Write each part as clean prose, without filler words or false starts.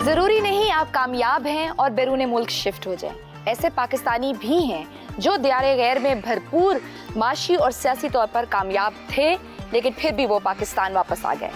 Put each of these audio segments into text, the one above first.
जरूरी नहीं आप कामयाब हैं और बैरून मुल्क शिफ्ट हो जाएं। ऐसे पाकिस्तानी भी हैं जो दियारे गैर में भरपूर माशी और सियासी तौर पर कामयाब थे, लेकिन फिर भी वो पाकिस्तान वापस आ गए।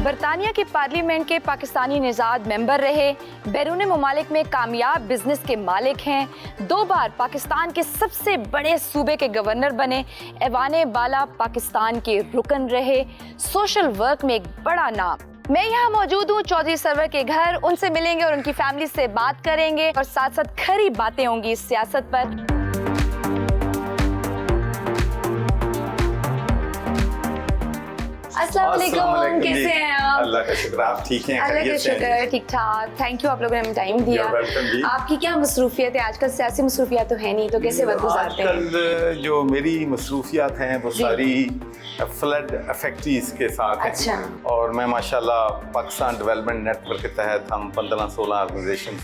बरतानिया की पार्लियामेंट के पाकिस्तानी निज़ाद मेंबर रहे, बैरून ममालिक में कामयाब बिजनेस के मालिक हैं, 2 बार पाकिस्तान के सबसे बड़े सूबे के गवर्नर बने, ऐवाने बाला पाकिस्तान के रुकन रहे, सोशल वर्क में एक बड़ा नाम। मैं यहाँ मौजूद हूँ चौधरी सरवर के घर, उनसे मिलेंगे और उनकी फैमिली से बात करेंगे और साथ साथ खरी बातें होंगी इस सियासत पर। अस्सलाम वालेकुम, कैसे हैं आप? अल्लाह का शुक्र, आप ठीक हैं? अल्लाह का शुक्र, ठीक ठाक। थैंक यू, आप लोगों ने हमें टाइम दिया। आपकी क्या मसरूफियत है आजकल? सियासी मसरूफियत तो है नहीं, तो कैसे वक्त गुजारते हैं? आजकल जो मेरी मसरूफियात हैं वो सारी फ्लड अफेक्टीज के साथ हैं। अच्छा। और मैं माशाल्लाह पाकिस्तान डेवलपमेंट नेटवर्क के तहत हम 15-16 ऑर्गेनाइजेशन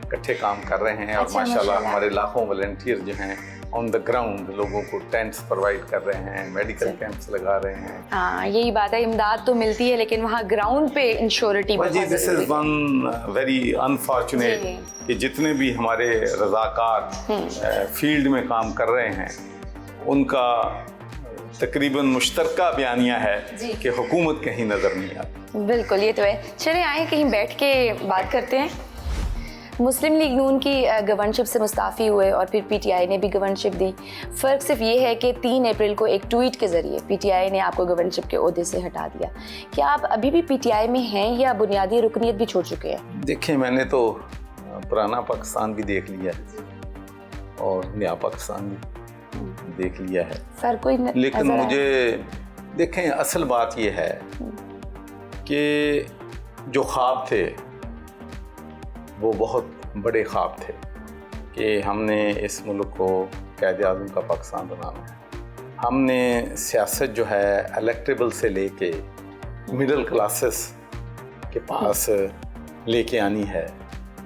इकट्ठे काम कर रहे हैं। और माशाल्लाह हमारे लाखों वॉलंटियर जो हैं ऑन द ग्राउंड लोगों को टेंट्स प्रोवाइड कर रहे हैं, मेडिकल कैंप्स लगा रहे हैं। हाँ, यही बात है, इमदाद तो मिलती है लेकिन वहाँ ग्राउंड पे इंश्योरिटी बहुत this is one very unfortunate कि जितने भी हमारे रज़ाकार फील्ड में काम कर रहे हैं उनका तकरीबन मुश्तरका बयानिया है कि हुकूमत कहीं नज़र नहीं आती। बिल्कुल, ये तो है। चले आए कहीं बैठ के बात करते हैं। मुस्लिम लीग नून की गवर्नरशिप से मुस्ताफ़ी हुए और फिर पीटीआई ने भी गवर्नरशिप दी। फ़र्क सिर्फ ये है कि 3 अप्रैल को एक ट्वीट के ज़रिए पीटीआई ने आपको गवर्नरशिप के ओहदे से हटा दिया। क्या आप अभी भी पीटीआई में हैं या बुनियादी रुकनीत भी छोड़ चुके हैं? देखिए, मैंने तो पुराना पाकिस्तान भी देख लिया और नया पाकिस्तान भी देख लिया है। फ़र्क कोई लेकिन मुझे देखें, असल बात यह है कि जो ख्वाब थे वो बहुत बड़े ख्वाब थे कि हमने इस मुल्क को क़ायद आज़म का पाकिस्तान बनाना है। हमने सियासत जो है इलेक्टेबल से लेके मिडिल क्लासेस के पास लेके आनी है,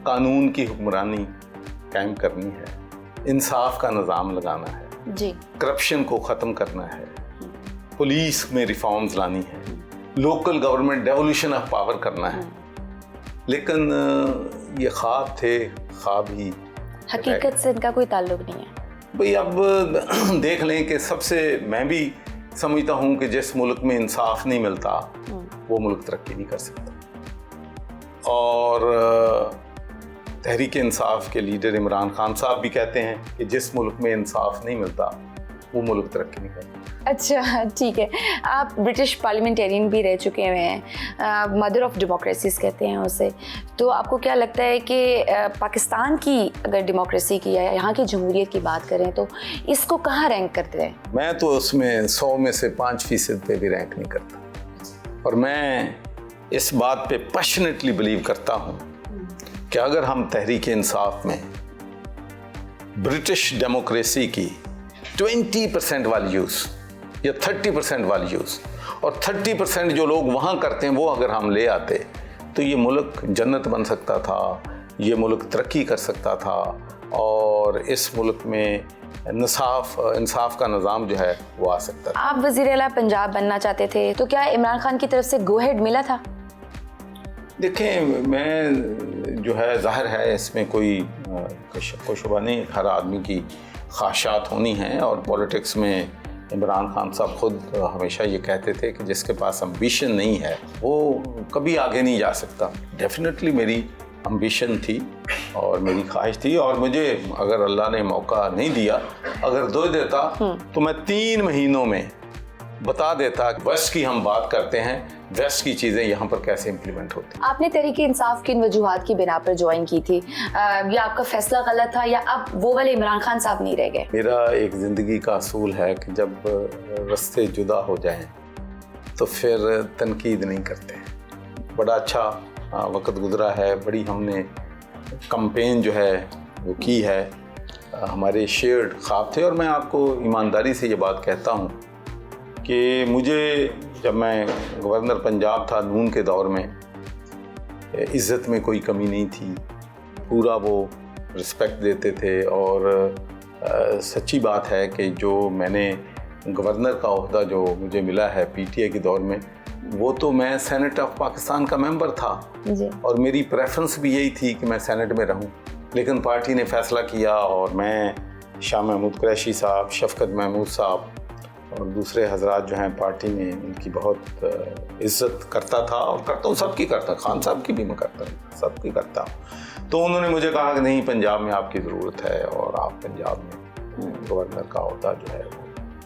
कानून की हुक्मरानी कायम करनी है, इंसाफ का निज़ाम लगाना है जी, करप्शन को ख़त्म करना है, पुलिस में रिफॉर्म्स लानी है, local government devolution of power करना है। लेकिन ये ख्वाब थे, ख्वाब ही, हकीकत से इनका कोई ताल्लुक नहीं है। भाई अब देख लें कि सबसे, मैं भी समझता हूँ कि जिस मुल्क में इंसाफ नहीं मिलता वो मुल्क तरक्की नहीं कर सकता। और तहरीक इंसाफ के लीडर इमरान खान साहब भी कहते हैं कि जिस मुल्क में इंसाफ नहीं मिलता वो मुल्क तरक्की नहीं करता। अच्छा, ठीक है। आप ब्रिटिश पार्लियामेंटेरियन भी रह चुके हुए हैं, मदर ऑफ डेमोक्रेसीज कहते हैं उसे। तो आपको क्या लगता है कि पाकिस्तान की अगर डेमोक्रेसी की या यहाँ की जमहूरियत की बात करें तो इसको कहाँ रैंक करते हैं? मैं तो उसमें 100 में से 5% पे भी रैंक नहीं करता। और मैं इस बात पे पैशनेटली बिलीव करता हूँ कि अगर हम तहरीक इंसाफ में ब्रिटिश डेमोक्रेसी की 20% वैल्यूज़ या 30% वैल्यूज़ और 30% जो लोग वहाँ करते हैं वो अगर हम ले आते तो ये मुल्क जन्नत बन सकता था, ये मुल्क तरक्की कर सकता था और इस मुल्क में इंसाफ का निज़ाम जो है वो आ सकता था। आप वज़ीर आला पंजाब बनना चाहते थे तो क्या इमरान खान की तरफ से गो हेड मिला था? देखें, मैं जो है ज़ाहिर है इसमें कोई शुबा नहीं, हर आदमी की ख्वाहिशात होनी हैं और पॉलिटिक्स में इमरान खान साहब खुद हमेशा ये कहते थे कि जिसके पास एम्बिशन नहीं है वो कभी आगे नहीं जा सकता। डेफिनेटली मेरी एम्बिशन थी और मेरी ख्वाहिश थी और मुझे अगर अल्लाह ने मौका नहीं दिया, अगर दे देता तो मैं 3 महीनों में बता देता। वेस्ट की हम बात करते हैं, वेस्ट की चीज़ें यहाँ पर कैसे इम्प्लीमेंट होती। आपने तहरीक इंसाफ की इन वजूहात की बिना पर ज्वाइन की थी, या आपका फैसला गलत था या अब वो वाले इमरान खान साहब नहीं रह गए? मेरा एक ज़िंदगी का असूल है कि जब रास्ते जुदा हो जाएं तो फिर तनकीद नहीं करते। बड़ा अच्छा वक्त गुजरा है, बड़ी हमने कैंपेन जो है वो की है, हमारे शेयर्ड ख्वाब थे। और मैं आपको ईमानदारी से ये बात कहता हूँ कि मुझे जब मैं गवर्नर पंजाब था नून के दौर में, इज़्ज़त में कोई कमी नहीं थी, पूरा वो रिस्पेक्ट देते थे। और सच्ची बात है कि जो मैंने गवर्नर का ओहदा जो मुझे मिला है पीटीआई के दौर में, वो तो मैं सेनेट ऑफ पाकिस्तान का मेंबर था जी। और मेरी प्रेफरेंस भी यही थी कि मैं सेनेट में रहूं, लेकिन पार्टी ने फैसला किया और मैं शाह महमूद कुरैशी साहब, शफकत महमूद साहब और दूसरे हजरात जो हैं पार्टी में, उनकी बहुत इज्जत करता था और करता हूँ, सबकी करता, खान साहब की भी मैं करता हूँ, सबकी करता हूँ। तो उन्होंने मुझे कहा कि नहीं, पंजाब में आपकी ज़रूरत है और आप पंजाब में गवर्नर का ओहदा जो है वो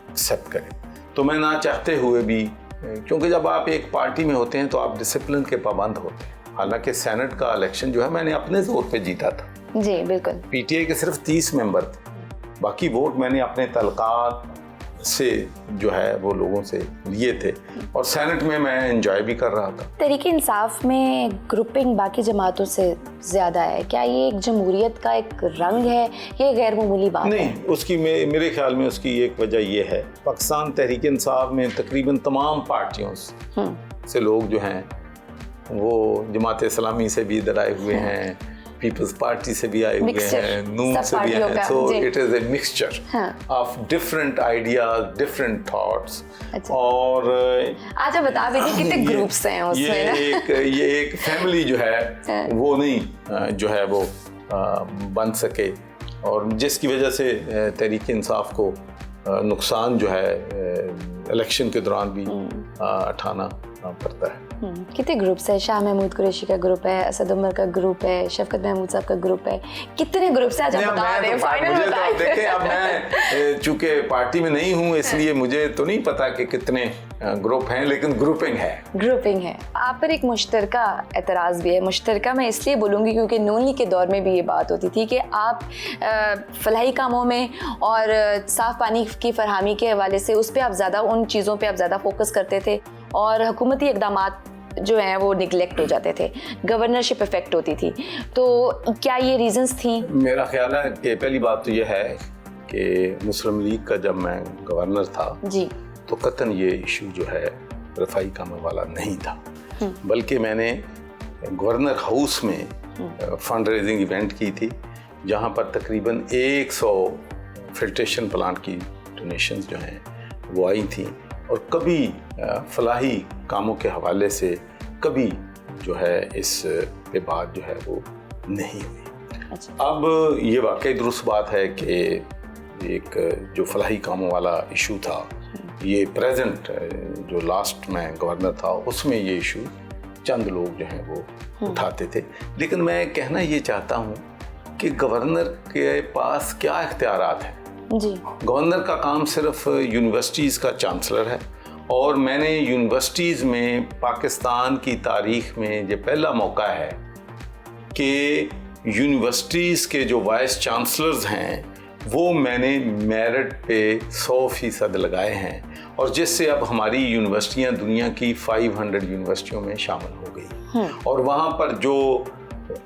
एक्सेप्ट करें। तो मैं ना चाहते हुए भी, क्योंकि जब आप एक पार्टी में होते हैं तो आप डिसिप्लिन के पाबंद होते हैं। हालांकि सेनेट का इलेक्शन जो है मैंने अपने जोर पे जीता था जी, बिल्कुल। पीटीआई के सिर्फ 30 मेंबर थे, बाकी वोट मैंने अपने तलकात से जो है वो लोगों से लिए थे और सेनेट में मैं एंजॉय भी कर रहा था। तहरीक इंसाफ में ग्रुपिंग बाकी जमातों से ज़्यादा है, क्या ये एक जमहूरियत का एक रंग है, ये गैर मामूली बात नहीं, है? उसकी मेरे ख्याल में उसकी एक वजह ये है, पाकिस्तान तहरीक इंसाफ में तकरीबन तमाम पार्टियों से लोग जो हैं वो जमात इस्लामी से भी इधर आए हुए हैं, पीपल्स पार्टी से भी आए हुए हैं, नून से भी हैं, so it is a mixture of different ideas, different thoughts. और आज बता भी दी कितने ग्रुप्स हैं उसमें ना? ये एक फैमिली जो है वो नहीं जो है वो बन सके, और जिसकी वजह से तहरीक इंसाफ को नुकसान जो है इलेक्शन के दौरान भी उठाना पड़ता है। कितने ग्रुप्स है? शाह महमूद कुरैशी का ग्रुप है, असद उमर का ग्रुप है, शफकत महमूद साहब का ग्रुप है, कितने ग्रुप्स हैं? आज बता रहे हैं, फाइनल बताइए। देखिए, अब मैं चूंकि पार्टी में नहीं हूँ इसलिए मुझे तो नहीं पता कि कितने ग्रुप हैं, लेकिन ग्रुपिंग है। आप पर एक मुश्तरका एतराज़ भी है। मुश्तरका मैं इसलिए बोलूँगी क्योंकि नून लीग के दौर में भी ये बात होती थी कि आप फलाही कामों में और साफ़ पानी की फरहमी के हवाले से उस पर आप ज़्यादा, उन चीज़ों पर आप ज़्यादा फोकस करते थे और हुकूमती इक़दामात जो हैं वो निगलेक्ट हो जाते थे, गवर्नरशिप इफेक्ट होती थी। तो क्या ये रीजंस थी? मेरा ख्याल है कि पहली बात तो ये है कि मुस्लिम लीग का जब मैं गवर्नर था जी, तो कतन ये इशू जो है रफाई कामों वाला नहीं था, बल्कि मैंने गवर्नर हाउस में फंड रेजिंग इवेंट की थी जहाँ पर तकरीबन 100 फिल्ट्रेशन प्लांट की डोनेशंस जो हैं वो आई थी और कभी फलाही कामों के हवाले से कभी जो है इस पे बात जो है वो नहीं हुई। अच्छा। अब ये वाकई दुरुस्त बात है कि एक जो फलाही कामों वाला इशू था, ये प्रेजेंट जो लास्ट में गवर्नर था उसमें ये इशू चंद लोग जो हैं वो उठाते थे, लेकिन मैं कहना ये चाहता हूँ कि गवर्नर के पास क्या इख्तियारात हैं जी। गवर्नर का काम सिर्फ यूनिवर्सिटीज़ का चांसलर है और मैंने यूनिवर्सिटीज़ में पाकिस्तान की तारीख में ये पहला मौका है कि यूनिवर्सिटीज़ के जो वाइस चांसलर्स हैं वो मैंने मेरिट पे 100% लगाए हैं और जिससे अब हमारी यूनिवर्सिटियां दुनिया की 500 यूनिवर्सिटियों में शामिल हो गई और वहाँ पर जो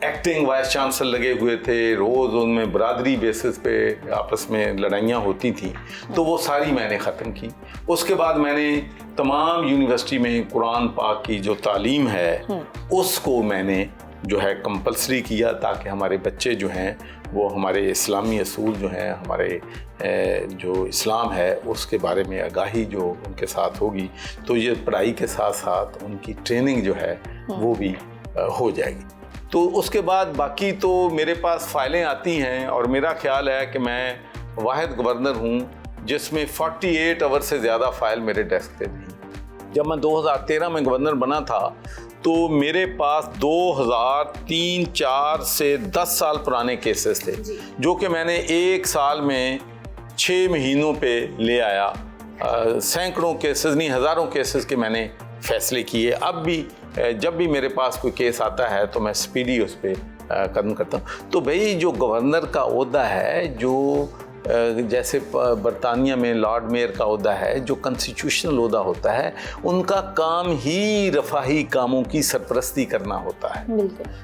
एक्टिंग वाइस चांसलर लगे हुए थे, रोज़ उनमें बरादरी बेसिस पे आपस में लड़ाइयाँ होती थी, तो वो सारी मैंने ख़त्म की। उसके बाद मैंने तमाम यूनिवर्सिटी में कुरान पाक की जो तालीम है उसको मैंने जो है कंपल्सरी किया ताकि हमारे बच्चे जो हैं वो हमारे इस्लामी असूल जो हैं, हमारे जो इस्लाम है उसके बारे में आगाही जो उनके साथ होगी, तो ये पढ़ाई के साथ साथ उनकी ट्रेनिंग जो है वो भी हो जाएगी। तो उसके बाद बाकी तो मेरे पास फाइलें आती हैं और मेरा ख्याल है कि मैं वाहिद गवर्नर हूँ जिसमें 48 आवर से ज़्यादा फाइल मेरे डेस्क पे थी। जब मैं 2013 में गवर्नर बना था तो मेरे पास 2003-4 से 10 साल पुराने केसेस थे जो कि मैंने एक साल में 6 महीनों पे ले आया। सैकड़ों केसेस नहीं, हज़ारों केसेस के मैंने फैसले किए। अब भी जब भी मेरे पास कोई केस आता है तो मैं स्पीडी उस पर कदम करता हूँ। तो भाई जो गवर्नर का ओहदा है, जो जैसे बरतानिया में लॉर्ड मेयर का ओहदा है, जो कॉन्स्टिट्यूशनल ओहदा होता है, उनका काम ही रफाही कामों की सरपरस्ती करना होता है।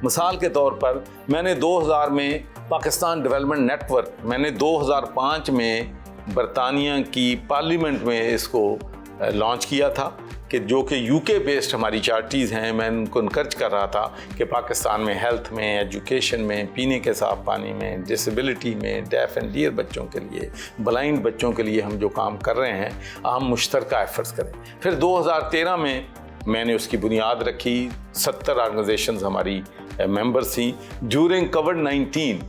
मिसाल के तौर पर मैंने 2000 में पाकिस्तान डेवलपमेंट नेटवर्क, मैंने 2005 में बरतानिया की पार्लियामेंट में इसको लॉन्च किया था कि जो कि यूके बेस्ड हमारी चार्टीज़ हैं, मैं उनको इनकरेज कर रहा था कि पाकिस्तान में हेल्थ में, एजुकेशन में, पीने के साफ पानी में, डिसेबिलिटी में, डेफ एंड डियर बच्चों के लिए, ब्लाइंड बच्चों के लिए हम जो काम कर रहे हैं हम मुश्तरका एफर्ट्स करें। फिर 2013 में मैंने उसकी बुनियाद रखी। 70 ऑर्गेनाइजेशंस हमारी मेंबर्स थी। ड्यूरिंग कोविड-19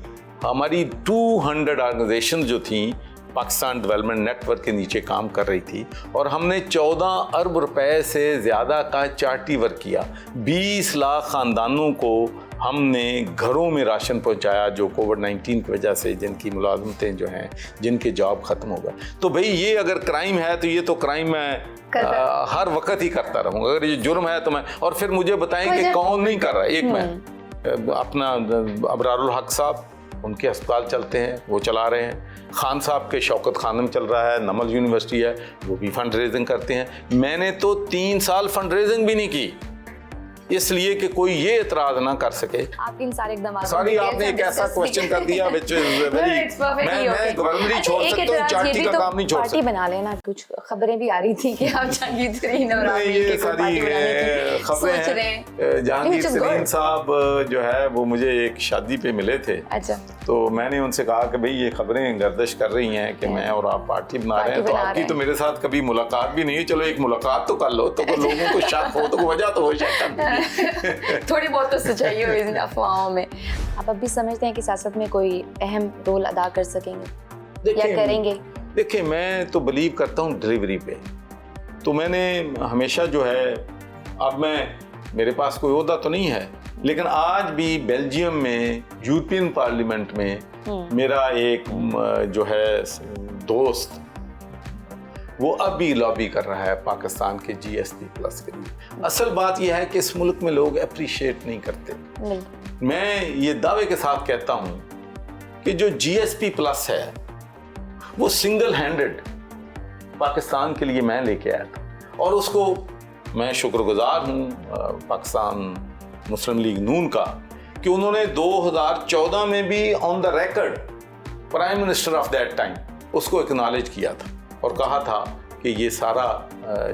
हमारी 200 ऑर्गेनाइजेशंस जो थी पाकिस्तान डेवलपमेंट नेटवर्क के नीचे काम कर रही थी, और हमने 14 अरब रुपए से ज़्यादा का चार्टी वर्क किया। 20 लाख ख़ानदानों को हमने घरों में राशन पहुंचाया, जो कोविड-19 की वजह से जिनकी मुलाजमतें जो हैं, जिनके जॉब ख़त्म हो गए। तो भाई ये अगर क्राइम है तो ये तो क्राइम मैं हर वक्त ही करता रहूँगा। अगर ये जुर्म है तो मैं, और फिर मुझे बताएं कि कौन नहीं कर रहा है। एक मैं अपना अबरारुल हक साहब, उनके अस्पताल चलते हैं, वो चला रहे हैं। खान साहब के शौकत खानम चल रहा है, नमल यूनिवर्सिटी है, वो भी फंड रेजिंग करते हैं। मैंने तो 3 साल फंड रेजिंग भी नहीं की, इसलिए कि कोई ये एतराज ना कर सके। आप इन सारे इकदाम, सॉरी आपने एक ऐसा क्वेश्चन कर दिया व्हिच इज वेरी, मैं गवर्नमेंट छोड़ सकता हूं, चार्टी का काम नहीं छोड़ सकता। पार्टी बना लेना। कुछ खबरें भी आ रही थी कि आप जहांगीर तरीन और आप ये सारी खबरें हैं। जहांगीर तरीन साहब जो है वो मुझे एक शादी पे मिले थे। अच्छा। तो मैंने उनसे कहा कि भाई ये खबरें गर्दिश कर रही हैं कि मैं और आप पार्टी बना रहे हैं, तो आपकी तो मेरे साथ कभी मुलाकात भी नहीं है, चलो एक मुलाकात तो कर लो, तो लोगों को शक हो तो वजह तो हो शक थोड़ी बहुत तो सच्चाई हो इन अफवाहों में। आप अब भी समझते हैं कि सियासत में कोई अहम रोल अदा कर सकेंगे या करेंगे? देखिए, मैं तो बिलीव करता हूँ डिलीवरी पे। तो मैंने हमेशा जो है, अब मेरे पास कोई ओहदा तो नहीं है, लेकिन आज भी बेल्जियम में यूरोपियन पार्लियामेंट में मेरा एक जो है दोस्त, वो अब भी लॉबी कर रहा है पाकिस्तान के GSP प्लस के लिए। असल बात यह है कि इस मुल्क में लोग अप्रिशिएट नहीं करते। मैं ये दावे के साथ कहता हूँ कि जो GSP प्लस है वो सिंगल हैंडेड पाकिस्तान के लिए मैं लेके आया था, और उसको मैं शुक्रगुजार हूँ पाकिस्तान मुस्लिम लीग नून का कि उन्होंने 2014 में भी on the record prime minister of that time उसको एक्नॉलेज किया था और कहा था कि ये सारा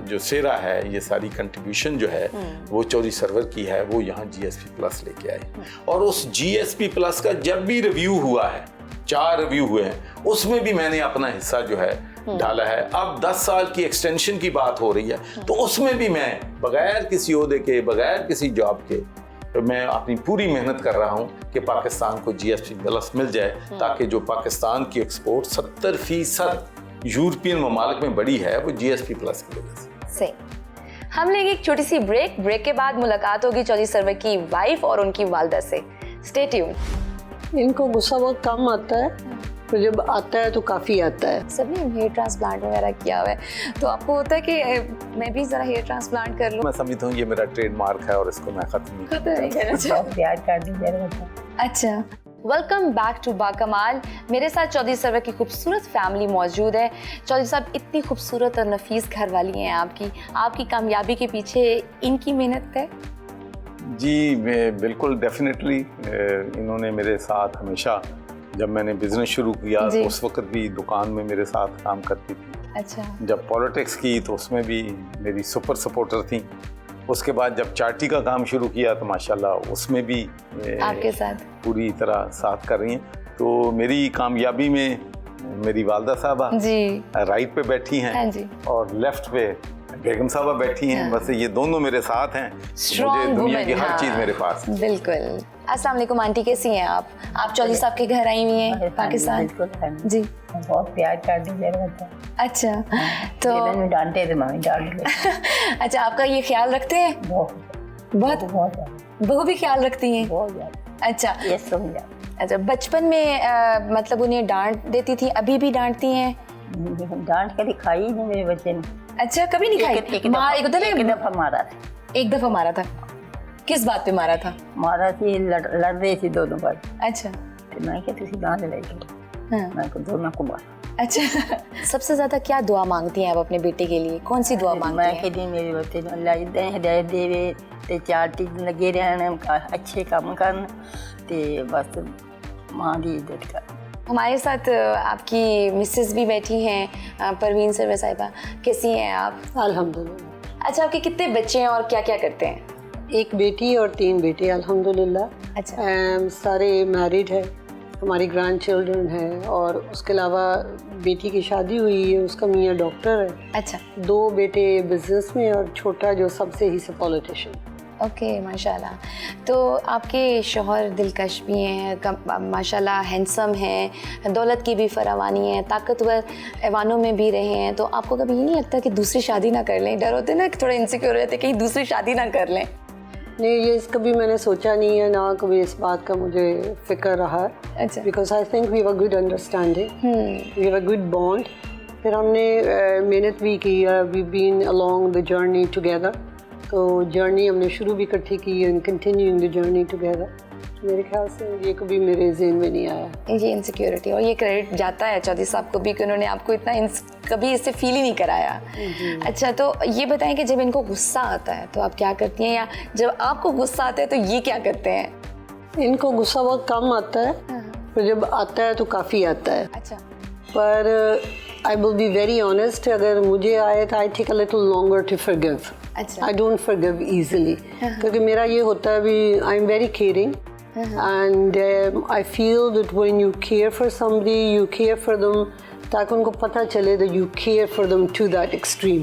जो सेरा है, ये सारी कंट्रीब्यूशन जो है वो चौधरी सरवर की है, वो यहाँ GSP प्लस लेके आए। और उस GSP प्लस का जब भी रिव्यू हुआ है, 4 रिव्यू हुए हैं, उसमें भी मैंने अपना हिस्सा जो है डाला है। अब 10 साल की एक्सटेंशन की बात हो रही है, तो उसमें भी मैं बगैर किसी ओहदे के, बगैर किसी जॉब के, तो मैं अपनी पूरी मेहनत कर रहा हूं कि पाकिस्तान को GSP प्लस मिल जाए, ताकि जो पाकिस्तान की एक्सपोर्ट 70% यूरोपियन ममालिक में बड़ी है, वो GSP प्लस की वजह से। सही। हम लेंगे एक छोटी सी ब्रेक के बाद मुलाकात होगी चौधरी सरवर की वाइफ और उनकी वालदा से। Stay tuned. इनको गुस्सा बहुत कम आता है, तो जब आता है तो काफ़ी आता है। सबने हेयर ट्रांसप्लांट वगैरह किया हुआ है, तो आपको होता है कि मैं भी ज़रा हेयर ट्रांसप्लांट कर लूँ? मैं समझता हूँ ये मेरा ट्रेडमार्क है और इसको मैं ख़त्म नहीं करना चाहती। अच्छा, वेलकम बैक टू बाकमाल। मेरे साथ चौधरी सरवर की खूबसूरत फैमिली मौजूद है। चौधरी साहब, इतनी खूबसूरत और नफीस घरवाली हैं आपकी कामयाबी के पीछे इनकी मेहनत है? जी बिल्कुल, डेफिनेटली। इन्होंने मेरे साथ हमेशा, जब मैंने बिजनेस शुरू किया तो उस वक्त भी दुकान में मेरे साथ काम करती थी। अच्छा। जब पॉलिटिक्स की तो उसमें भी मेरी सुपर सपोर्टर थी। उसके बाद जब चार्टी का काम शुरू किया तो माशाल्लाह उसमें भी आपके साथ पूरी तरह साथ कर रही हैं। तो मेरी कामयाबी में मेरी वालदा साहबा जी राइट पे बैठी हैं, हाँ जी, और लेफ्ट पे बेगम साहबा बैठी हैं। बस ये दोनों मेरे साथ हैं। मुझे दुनिया की हर चीज़ मेरे पास। बिल्कुल। अस्सलाम वालेकुम आंटी, कैसी हैं आप? चौधरी साहब के घर आई हुई हैं पाकिस्तान? जी, बहुत प्यार करती है। अच्छा, तो डांटते थे, मम्मी डांट ले। अच्छा, आपका ये ख्याल रखते हैं? बहुत बहू भी ख्याल रखती हैं? बहुत। अच्छा, ये समझा। अच्छा, बचपन में मतलब उन्हें डांट देती थी, अभी भी डांटती हैं? डांट कभी खाई नहीं मेरे बच्चे ने। अच्छा, कभी नहीं खाई? एक दफा मारा था। एक दफा मारा था? किस बात पे मारा था? मारा थी, लड़ रही थी दोनों पर। अच्छा। तो मैं क्या तुसी गांव ले गई, मैं को दोनों को मारा। अच्छा। सबसे ज्यादा क्या दुआ मांगती हैं आप अपने बेटे के लिए? कौन सी दुआ मांगती हैं? मैं कहती मेरे बच्चे ने अल्लाह इदां हिदायत देवे ते चार्टी लगे रहन, अच्छे काम करन ते बस मां दी इज्जत कर। हमारे साथ आपकी मिसेस भी बैठी हैं, परवीन सरवर साहिबा, कैसी हैं आप? अल्हम्दुलिल्लाह। अच्छा, आपके कितने बच्चे हैं और क्या क्या करते हैं? एक बेटी और 3 बेटे अल्हम्दुलिल्लाह। अच्छा। सारे मैरिड है, हमारी ग्रैंड चिल्ड्रन है, और उसके अलावा बेटी की शादी हुई है, उसका मियाँ डॉक्टर है, अच्छा, 2 बेटे बिजनेस में, और छोटा जो सबसे ही से पॉलिटिशियन। ओके, माशाल्लाह। तो आपके शौहर दिलकश भी हैं, माशाल्लाह हैंडसम हैं, दौलत की भी फरावानी है, ताकतवर ऐवानों में भी रहे हैं, तो आपको कभी ये नहीं लगता कि दूसरी शादी ना कर लें? डर होते ना कि थोड़ा इनसिक्योर रहते कहीं दूसरी शादी ना कर लें? नहीं, ये कभी मैंने सोचा नहीं है, ना कभी इस बात का मुझे फिक्र रहा। अच्छा, because I think we have a good understanding, we have a good bond. फिर हमने मेहनत भी की, we been along the journey together, तो जर्नी हमने शुरू भी इकट्ठी की and continuing the journey together. मेरे ख्याल से ये कभी मेरे ज़हन में नहीं आया। ये इनसिक्योरिटी, और ये क्रेडिट जाता है चौधरी साहब को भी कि उन्होंने आपको इतना कभी इससे फील ही नहीं कराया। अच्छा, तो ये बताएं कि जब इनको गुस्सा आता है तो आप क्या करती हैं, या जब आपको गुस्सा आता है तो ये क्या करते हैं? इनको गुस्सा बहुत कम आता है, पर जब आता है तो काफ़ी आता है। अच्छा, पर I will be very honest, अगर मुझे आए तो I take a little longer to forgive. अच्छा, आई डोंट फॉरगिव ईजिली, क्योंकि मेरा ये होता है भी I am very caring, and I feel that when you care for somebody, you care for them ताकि उनको पता चले that you care for them to that extreme।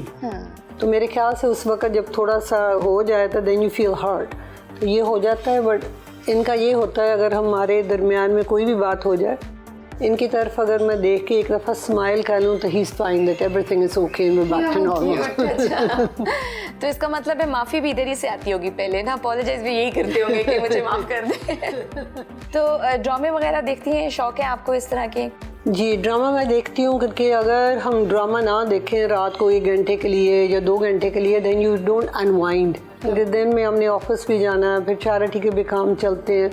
तो मेरे ख्याल से उस वक्त जब थोड़ा सा हो जाए तो then you feel hurt, तो ये हो जाता है। बट इनका ये होता है, अगर हमारे दरमियान में कोई भी बात हो जाए, इनकी तरफ अगर मैं देख के एक दफ़ा स्माइल कर लूँ तो he is fine, that everything is okay, मैं बैक टू नॉर्मल। तो इसका मतलब है माफ़ी भी इधर ही से आती होगी पहले ना, अपोलोजाइज भी यही करते होंगे कि मुझे माफ़ कर दे। तो ड्रामे वगैरह देखती हैं, शौक है आपको इस तरह के? जी, ड्रामा मैं देखती हूँ, क्योंकि अगर हम ड्रामा ना देखें रात को 1 घंटे के लिए या 2 घंटे के लिए, देन यू डोंट अनवाइंड, क्योंकि दिन में हमने ऑफिस भी जाना है, फिर चैरिटी के भी काम चलते हैं,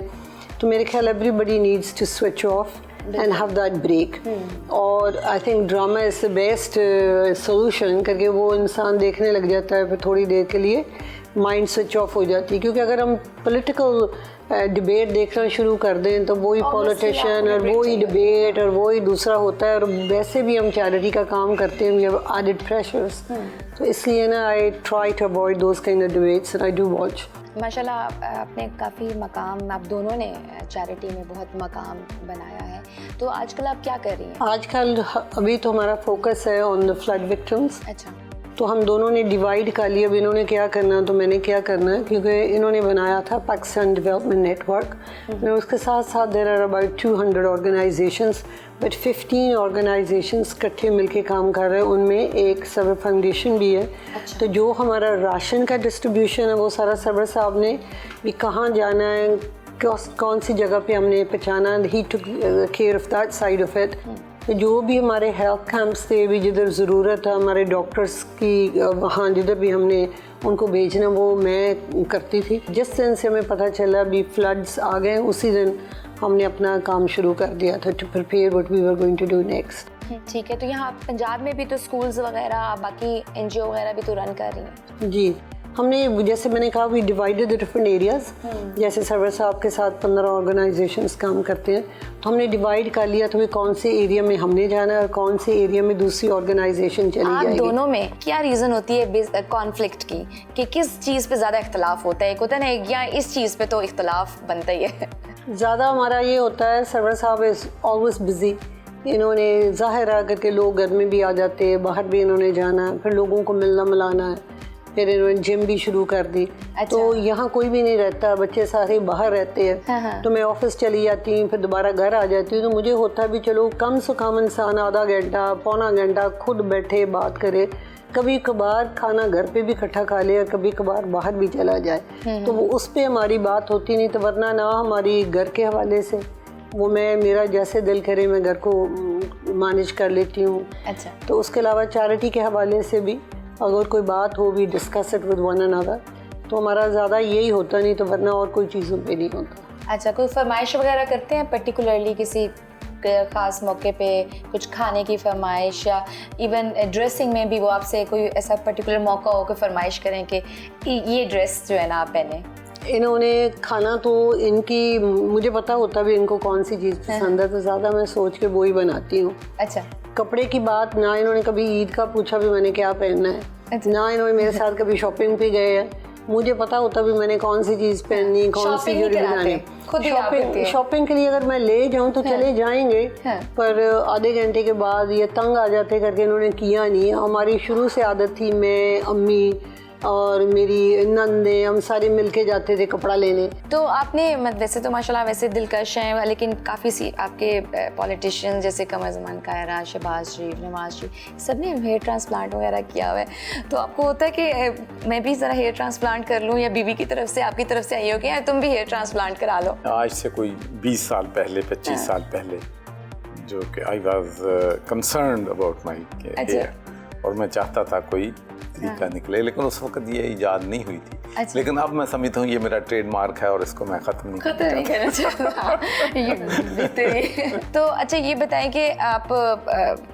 तो मेरे ख्याल everybody needs to switch off and have that break। और I think drama is the best solution, करके वो इंसान देखने लग जाता है, फिर थोड़ी देर के लिए माइंड स्विच ऑफ हो जाती है। क्योंकि अगर हम पॉलिटिकल डिबेट देखना शुरू कर दें तो वही पॉलिटिशियन और वही डिबेट और वही दूसरा होता है, और वैसे भी हम चैरिटी का काम करते हैं, वी हैव एडेड प्रेशर्स, तो इसलिए ना I try to avoid those kind of debates and I do watch. माशाल्लाह आपने काफ़ी मकाम, आप दोनों ने चैरिटी में बहुत मकाम बनाया है, तो आजकल आप क्या कर रही हैं? आजकल अभी तो हमारा फोकस है ऑन द फ्लड विक्टिम्स। अच्छा, तो हम दोनों ने डिवाइड कर लिया, अब इन्होंने क्या करना तो मैंने क्या करना है, क्योंकि इन्होंने बनाया था पाकिस्तान डेवलपमेंट नेटवर्क, और उसके साथ साथ there are about 200 organisations, but 15 organisations इकट्ठे मिलके काम कर रहे हैं, उनमें एक सबर फाउंडेशन भी है। अच्छा। तो जो हमारा राशन का डिस्ट्रीब्यूशन है वो सारा सबर साहब ने भी कहाँ जाना है, कौन सी जगह पे हमने पहुँचाना, he took care of that side of it. तो जो भी हमारे हेल्थ कैंप्स थे भी, जिधर ज़रूरत है हमारे डॉक्टर्स की, वहाँ जिधर भी हमने उनको भेजना वो मैं करती थी। जिस दिन से हमें पता चला भी फ्लड्स आ गए, उसी दिन हमने अपना काम शुरू कर दिया था to prepare what we were going to do next. ठीक है, तो यहाँ पंजाब में भी तो स्कूल्स वगैरह, बाकी एनजीओ वगैरह भी तो रन कर रही हैं? जी, हमने जैसे मैंने कहा we divided the different areas, जैसे सरवर साहब के साथ 15 ऑर्गेनाइजेशंस काम करते हैं, तो हमने डिवाइड कर लिया था कौन से एरिया में हमने जाना है और कौन से एरिया में दूसरी ऑर्गेनाइजेशन चली जाएगी। दोनों में क्या रीज़न होती है कॉन्फ्लिक्ट की, कि किस चीज़ पे ज़्यादा इख्तलाफ होता है? एक होता है ना, या इस चीज़ पे तो इख्तलाफ बनता ही है। ज़्यादा हमारा ये होता है, सरवर साहब इज़ ऑलवेज बिजी, इन्होंने ज़ाहिर आ करके लोग घर में भी आ जाते हैं, बाहर भी इन्होंने जाना है, फिर लोगों को मिलना मिलाना है, फिर इन्होंने जिम भी शुरू कर दी। अच्छा। तो यहाँ कोई भी नहीं रहता, बच्चे सारे बाहर रहते हैं। हाँ। तो मैं ऑफिस चली जाती हूँ, फिर दोबारा घर आ जाती हूँ, तो मुझे होता भी चलो कम से कम इंसान आधा घंटा पौना घंटा खुद बैठे बात करे, कभी कभार खाना घर पे भी इकट्ठा खा ले और कभी कभार बाहर भी चला जाए, तो वो उस पर हमारी बात होती नहीं। तो वरना ना हमारी घर के हवाले से वो मेरा जैसे दिल करे मैं घर को मैनेज कर लेती हूँ। अच्छा। तो उसके अलावा चैरिटी के हवाले से भी अगर कोई बात हो भी discuss it with one another, तो हमारा ज़्यादा यही होता, नहीं तो वरना और कोई चीज़ों पे नहीं होता। अच्छा, कोई फरमाइश वगैरह करते हैं पर्टिकुलरली किसी ख़ास मौके पे, कुछ खाने की फरमाइश, या इवन ड्रेसिंग में भी वो आपसे कोई ऐसा पर्टिकुलर मौका हो कि फरमाइश करें कि ये ड्रेस जो है ना आप पहने? इन्होंने खाना तो इनकी मुझे पता होता भी इनको कौन सी चीज़ पसंद है, तो ज़्यादा मैं सोच के वो ही बनाती हूँ। अच्छा। कपड़े की बात ना इन्होंने कभी ईद का पूछा भी मैंने क्या पहनना है। अच्छा। ना इन्होंने मेरे साथ कभी शॉपिंग पे गए हैं, मुझे पता होता भी मैंने कौन सी चीज़ पहननी, कौन सी Shopping नहीं ज्वेलरी कराते, बनानी। खुद ही आप करती हैं। शॉपिंग के लिए अगर मैं ले जाऊँ तो चले जाएंगे, पर आधे घंटे के बाद ये तंग आ जाते करके इन्होंने किया नहीं। हमारी शुरू से आदत थी, मैं, अम्मी और मेरी नंदे, हम सारे मिलके जाते थे कपड़ा लेने। तो आपने वैसे तो माशाल्लाह वैसे दिलकश हैं, लेकिन काफ़ी सी आपके पॉलिटिशियन जैसे कमर ज़मान कायरा, शहबाज शरीफ, नवाज शरीफ, सब ने हेयर ट्रांसप्लांट वगैरह किया हुआ है। तो आपको होता है कि मैं भी ज़रा हेयर ट्रांसप्लांट कर लूँ, या बीवी की तरफ से आपकी तरफ से आई हो कि यार तुम भी हेयर ट्रांसप्लांट करा लो? आज से कोई 20 साल पहले, 25 साल पहले, जो कि I was concerned about my hair, और मैं चाहता था कोई तरीका निकले, लेकिन उस वक्त ये इजाद नहीं हुई थी। लेकिन अब मैं समझता हूँ ये मेरा ट्रेडमार्क है और इसको मैं ख़त्म नहीं करना चाहता। ये बेहतरीन। तो अच्छा ये बताएं कि आप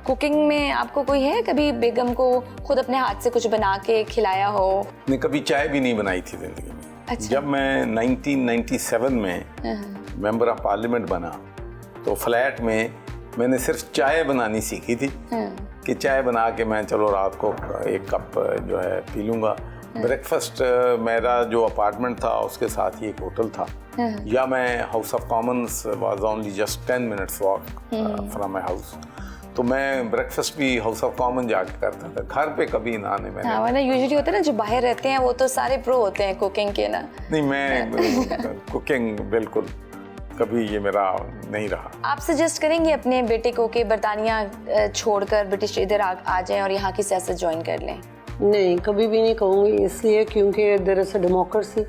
कुकिंग में आपको कोई है कभी बेगम को खुद अपने हाथ से कुछ बना के खिलाया हो? नहीं, कभी चाय भी नहीं बनाई थी ज़िंदगी में। अच्छा। जब मैं 1997 में मेंबर ऑफ पार्लियामेंट बना तो फ्लैट में मैंने सिर्फ चाय बनानी सीखी थी कि चाय बना के मैं चलो रात को एक कप जो है पी लूँगा। ब्रेकफास्ट मेरा जो अपार्टमेंट था उसके साथ ही एक होटल था, या मैं house of Commons was only just 10 minutes walk from my house, तो मैं ब्रेकफास्ट भी हाउस ऑफ कॉमन जाके करता था। घर पे कभी ना ने मैंने। वरना यूजुअली होता है ना जो बाहर रहते हैं वो तो सारे प्रो होते हैं कुकिंग के ना। नहीं, मैं कुकिंग बिल्कुल कभी ये मेरा नहीं रहा। आप सजेस्ट करेंगे अपने बेटे को कि बरतानिया छोड़कर ब्रिटिश इधर आ जाएं और यहाँ की सियासत ज्वाइन कर लें? नहीं, कभी भी नहीं कहूँगी, इसलिए क्योंकि दरअसल डेमोक्रेसी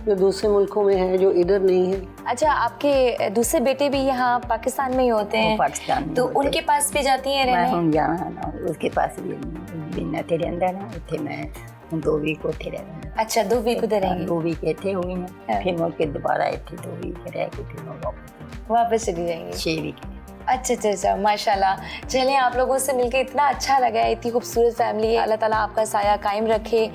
जो दूसरे मुल्कों में है जो इधर नहीं है। अच्छा, आपके दूसरे बेटे भी यहाँ पाकिस्तान में ही होते हैं? पाकिस्तान में तो उनके पास भी जाती हैं रहने? मैं जाना उसके पास भी न थे रहंदा ना, इत्थे मैं 2 वीक उठे रहना। अच्छा, 2 वीक उधर रहेंगे? 2 वीक इत्थे हुई हैं, फिर मुड़ के दोबारा इत्थे 2 वीक रह के फिर मैं वापस चली जाएंगी? 6 वीक। अच्छा, माशाल्लाह। चलें, आप लोगों से मिलके इतना अच्छा लगा है, इतनी खूबसूरत फैमिली है। अल्लाह ताला आपका साया कायम रखे।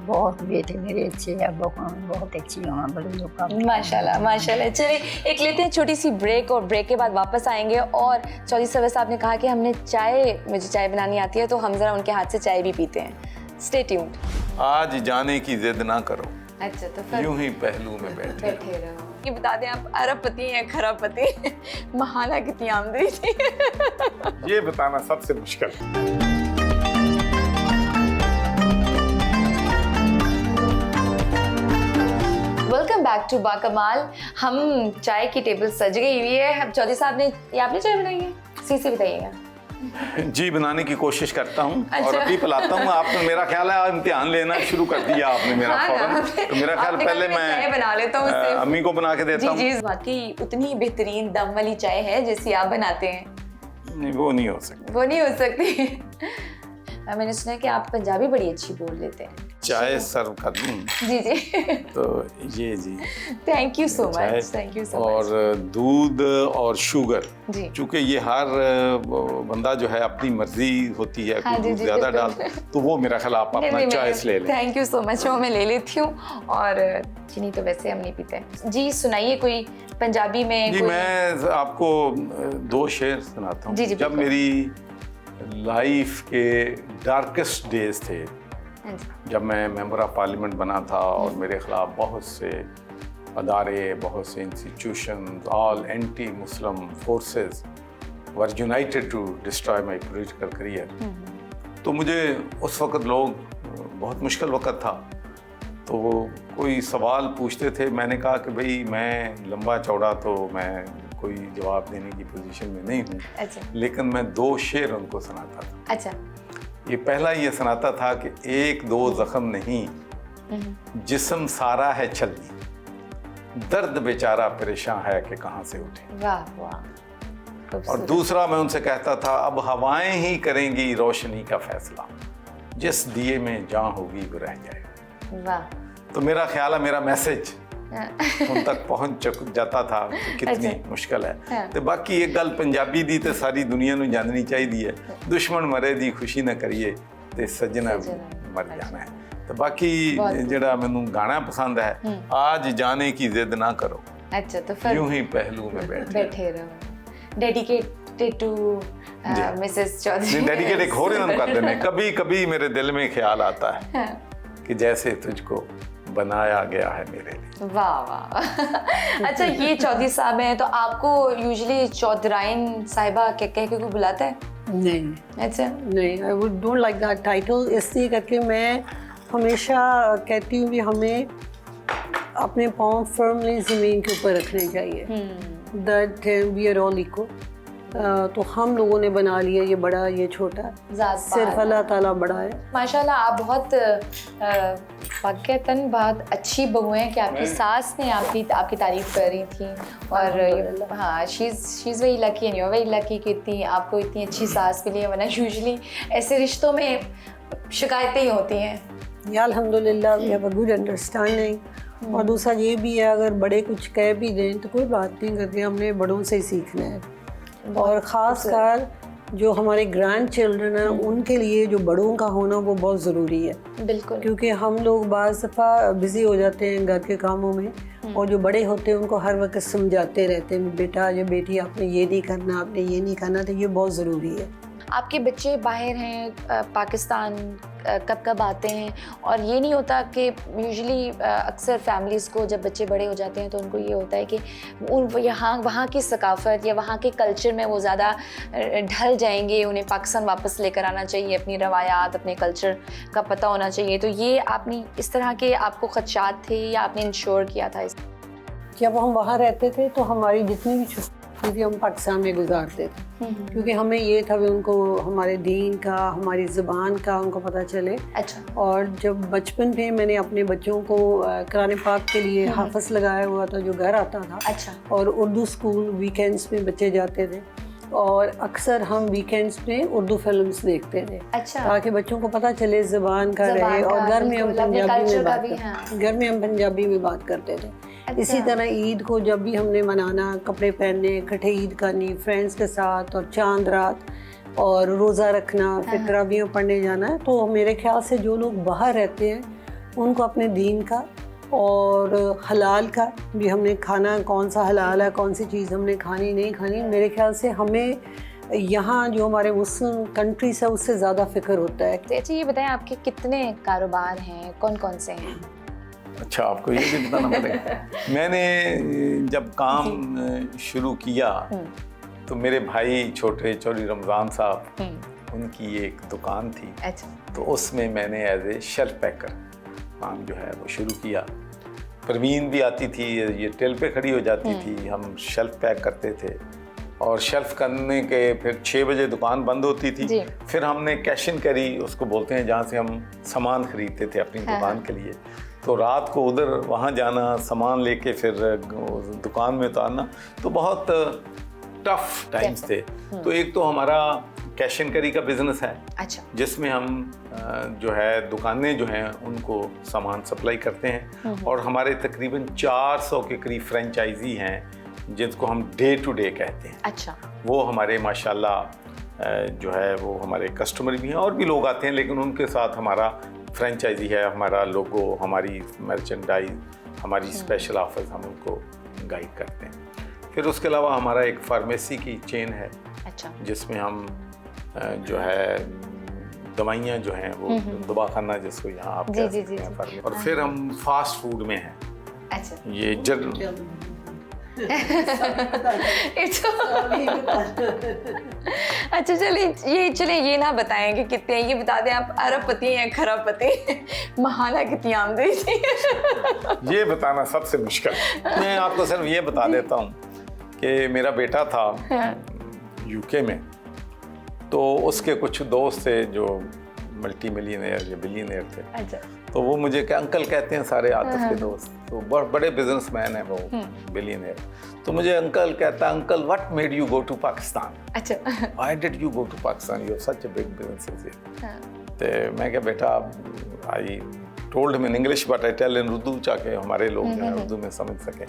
बहुत बेटे मेरे अच्छे हैं, बहुत अच्छी हैं, बड़े लोग। माशाल्लाह। चलिए एक लेते हैं छोटी सी ब्रेक, और ब्रेक के बाद वापस आएंगे। और चौधरी सरवर साहब ने कहा कि मुझे चाय बनानी आती है, तो हम जरा उनके हाथ से चाय भी पीते हैं। Stay tuned. आज जाने की जिद ना करो, अच्छा, तो फिर यूं ही पहलू में बैठे रहो। ये बता दें आप अरबपति हैं खरबपति? महाना कितनी आमदनी थी? ये बताना सबसे मुश्किल। Welcome back to Baakmaal. हम चाय की टेबल सज गई हुई है। चौधरी साहब ने ये आपने चाय बनाई है? सी बताइएगा। जी, बनाने की कोशिश करता हूँ। अच्छा। और अभी पिलाता हूँ। आपने, मेरा ख्याल है इम्तिहान लेना शुरू कर दिया आपने मेरा फौरन। तो मेरा ख्याल पहले मैं बना लेता हूँ, अम्मी को बना के देता हूँ। जी, वाकई उतनी बेहतरीन दम वाली चाय है जैसी आप बनाते हैं? नहीं, वो नहीं हो सकती। मैंने सुना है कि आप पंजाबी बड़ी अच्छी बोल लेते हैं। चाय सर्व कर दूँ? जी। तो ये जी, थैंक यू सो मच। और दूध और शुगर, जी, चूँकि ये हर बंदा जो है अपनी मर्जी होती है, हाँ, दूध ज़्यादा डाल, तो वो मेरा ख्याल आप अपना चॉइस ले लें। थैंक यू सो मच, वो मैं ले लेती हूँ। और चीनी तो वैसे हम नहीं पीते। जी, सुनाइए कोई पंजाबी में। जी, मैं आपको 2 शेर सुनाता हूँ। जब मेरी लाइफ के डार्केस्ट डेज थे, जब मैं मेंबर ऑफ पार्लियामेंट बना था और मेरे खिलाफ बहुत से अदारे, बहुत से institutions, all anti Muslim forces were united to destroy my political career, तो मुझे उस वक्त लोग, बहुत मुश्किल वक्त था, तो कोई सवाल पूछते थे। मैंने कहा कि भाई मैं लंबा चौड़ा तो मैं कोई जवाब देने की पोजीशन में नहीं हूँ। अच्छा। लेकिन मैं 2 शेर उनको सुनाता था। अच्छा। ये पहला ये सुनाता था कि 1-2 जख्म नहीं, जिस्म सारा है छल्ली, दर्द बेचारा परेशान है कि कहाँ से उठे। वाह वाह। और दूसरा मैं उनसे कहता था, अब हवाएं ही करेंगी रोशनी का फैसला, जिस दिए में जान होगी वो रह जाएगा। वाह। तो मेरा ख्याल है मेरा मैसेज उन तक पहुंच जाता था कि कितनी मुश्किल है। तो बाकी ये गल पंजाबी दी तो सारी दुनिया नूं जाननी चाहिए है, दुश्मन मरे दी खुशी ना करिए ते सजना मर जाना है। तो बाकी जेड़ा मैनू गाना पसंद है, आज जाने की जिद ना करो, अच्छा, तो फिर यूं ही पहलू में बैठे रहो। Dedicated to Mrs Chaudhary. Dedicate एक होर कर देने। कभी कभी मेरे दिल में ख्याल आता है कि जैसे तुझको बनाया गया है मेरे लिए। वाह वाह। अच्छा, ये चौधरी साहब हैं, तो आपको यूजुअली चौधराइन साहिबा कह के कोई बुलाता है? नहीं अच्छा, नहीं, I would don't like that title. इसलिए करके मैं हमेशा कहती हूँ कि हमें अपने पाँव फर्मली ज़मीन के ऊपर रखने चाहिए। That we are all equal. तो हम लोगों ने बना लिया ये बड़ा ये छोटा, ज़ात सिर्फ अल्लाह ताला बड़ा है। माशाल्लाह आप बहुत वाक़तन बहुत अच्छी बहू हैं कि आपकी सास ने आपकी तारीफ़ कर रही थी। और हाँ, she is very lucky and you are very lucky कि आपको इतनी अच्छी सास मिली है, वरना यूजुअली ऐसे रिश्तों में शिकायतें ही होती हैं। या अल्हम्दुलिल्लाह we have a good understanding. और दूसरा ये भी है, अगर बड़े कुछ कह भी दें तो कोई बात नहीं करके, हमने बड़ों से ही सीखना है। और ख़ास कर जो हमारे ग्रैंड चिल्ड्रन हैं उनके लिए जो बड़ों का होना वो बहुत ज़रूरी है। बिल्कुल, क्योंकि हम लोग बाज़ दफ़ा बिज़ी हो जाते हैं घर के कामों में, और जो बड़े होते हैं उनको हर वक्त समझाते रहते हैं, बेटा या बेटी आपने ये नहीं करना, आपने ये नहीं करना। तो ये बहुत ज़रूरी है। आपके बच्चे बाहर हैं, पाकिस्तान कब कब आते हैं? और ये नहीं होता कि यूजुअली अक्सर फैमिलीज़ को जब बच्चे बड़े हो जाते हैं तो उनको ये होता है कि वहाँ की सकाफ़त या वहाँ के कल्चर में वो ज़्यादा ढल जाएंगे, उन्हें पाकिस्तान वापस लेकर आना चाहिए, अपनी रवायात अपने कल्चर का पता होना चाहिए। तो ये आपने इस तरह के आपको ख़दशात थे या आपने इंश्योर किया था? जब हम वहाँ रहते थे तो हमारी जितनी भी छुट्टी थी हम पाकिस्तान में गुजारते थे, क्योंकि हमें ये था कि उनको हमारे दीन का, हमारी ज़बान का उनको पता चले। अच्छा। और जब बचपन में मैंने अपने बच्चों को कुरान पाक के लिए हाफ़िज़ लगाया हुआ था जो घर आता था। अच्छा। और उर्दू स्कूल वीकेंड्स में बच्चे जाते थे, और अक्सर हम वीकेंड्स में उर्दू फिल्म्स देखते थे। अच्छा। ताकि बच्चों को पता चले ज़बान का रहे। और घर में हम पंजाबी में बात करते, घर में हम पंजाबी में बात करते थे। इसी तरह ईद को जब भी हमने मनाना, कपड़े पहनने, इकट्ठे ईद करनी फ्रेंड्स के साथ, और चांद रात, और रोज़ा रखना, फिर तरावियाँ पढ़ने जाना। तो मेरे ख्याल से जो लोग बाहर रहते हैं उनको अपने दीन का और हलाल का भी, हमने खाना कौन सा हलाल है, कौन सी चीज़ हमने खानी नहीं खानी, मेरे ख्याल से हमें यहाँ जो हमारे मुस्लिम कंट्रीज है उससे ज़्यादा फ़िक्र होता है। अच्छा, ये बताएं आपके कितने कारोबार हैं, कौन कौन से हैं? अच्छा, आपको ये भी बताना पड़ेगा। मैंने जब काम शुरू किया तो मेरे भाई छोटे चौधरी रमज़ान साहब, उनकी एक दुकान थी। अच्छा। तो उसमें मैंने एज ए शेल्फ पैकर काम जो है वो शुरू किया। परवीन भी आती थी, ये टेल पे खड़ी हो जाती थी, हम शेल्फ पैक करते थे। और शेल्फ करने के फिर 6 बजे दुकान बंद होती थी। फिर हमने कैश इन कैरी उसको बोलते हैं, जहाँ से हम सामान खरीदते थे अपनी दुकान के लिए। तो रात को उधर वहाँ जाना, सामान लेके फिर दुकान में उतारना, तो बहुत टफ टाइम्स थे। तो एक तो हमारा कैश एंड कैरी का बिजनेस है। अच्छा। जिसमें हम जो है दुकानें जो हैं उनको सामान सप्लाई करते हैं, और हमारे तकरीबन 400 के करीब फ्रेंचाइजी हैं जिनको हम डे टू डे कहते हैं। अच्छा। वो हमारे माशाल्लाह जो है वो हमारे कस्टमर भी हैं, और भी लोग आते हैं, लेकिन उनके साथ हमारा फ्रेंचाइजी है, हमारा लोगो, हमारी मर्चेंडाइज, हमारी स्पेशल ऑफर्स हम उनको गाइड करते हैं। फिर उसके अलावा हमारा एक फार्मेसी की चेन है। अच्छा। जिसमें हम जो है दवाइयाँ जो हैं वो दवाखाना जिसको यहाँ आप कह सकते हैं फार्मेसी। और फिर हम फास्ट फूड में हैं। अच्छा। ये अच्छा, चलिए ये ना बताएं कि कितने हैं, ये बता दें आप अरबपति हैं खरबपति, महाना कितनी आमदनी थी? ये बताना सबसे मुश्किल। मैं आपको सिर्फ ये बता देता हूँ कि मेरा बेटा था यूके में, तो उसके कुछ दोस्त थे जो मल्टी मिलियनेयर या बिलियनेयर थे। अच्छा। तो वो मुझे अंकल कहते हैं सारे आतिफ के दोस्त, तो बड़े बिजनेसमैन हैं वो, बिलियनेयर। तो मुझे अंकल कहता, uncle what made you go to Pakistan? अच्छा। Why did you go to Pakistan, you have such a big business here. तो मैं क्या बेटा, I told him in English but I tell in Urdu, ताकि हमारे लोग जो है उर्दू में समझ सकें।